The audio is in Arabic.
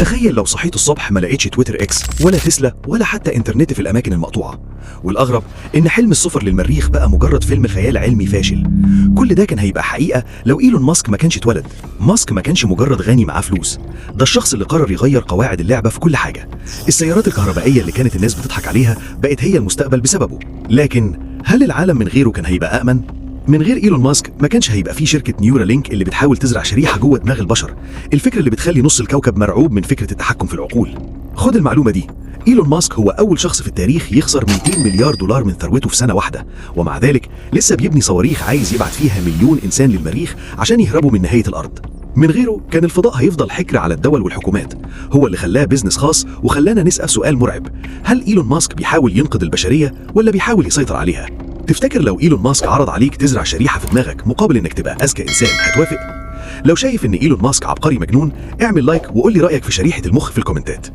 تخيل لو صحيت الصبح ما لقيتش تويتر اكس ولا تسلا ولا حتى انترنت في الاماكن المقطوعه. والاغرب ان حلم السفر للمريخ بقى مجرد فيلم خيال علمي فاشل. كل ده كان هيبقى حقيقه لو ايلون ماسك ما كانش اتولد. ماسك ما كانش مجرد غني معاه فلوس، ده الشخص اللي قرر يغير قواعد اللعبه في كل حاجه. السيارات الكهربائيه اللي كانت الناس بتضحك عليها بقت هي المستقبل بسببه. لكن هل العالم من غيره كان هيبقى امن؟ من غير ايلون ماسك ما كانش هيبقى فيه شركه نيورالينك اللي بتحاول تزرع شريحه جوه دماغ البشر، الفكره اللي بتخلي نص الكوكب مرعوب من فكره التحكم في العقول. خد المعلومه دي، ايلون ماسك هو اول شخص في التاريخ يخسر 200 مليار دولار من ثروته في سنه واحده، ومع ذلك لسه بيبني صواريخ عايز يبعت فيها مليون انسان للمريخ عشان يهربوا من نهايه الارض. من غيره كان الفضاء هيفضل حكر على الدول والحكومات، هو اللي خلاه بيزنس خاص وخلانا نسأل سؤال مرعب: هل ايلون ماسك بيحاول ينقذ البشريه ولا بيحاول يسيطر عليها؟ تفتكر لو ايلون ماسك عرض عليك تزرع شريحه في دماغك مقابل انك تبقى اذكى انسان هتوافق؟ لو شايف ان ايلون ماسك عبقري مجنون اعمل لايك وقول لي رايك في شريحه المخ في الكومنتات.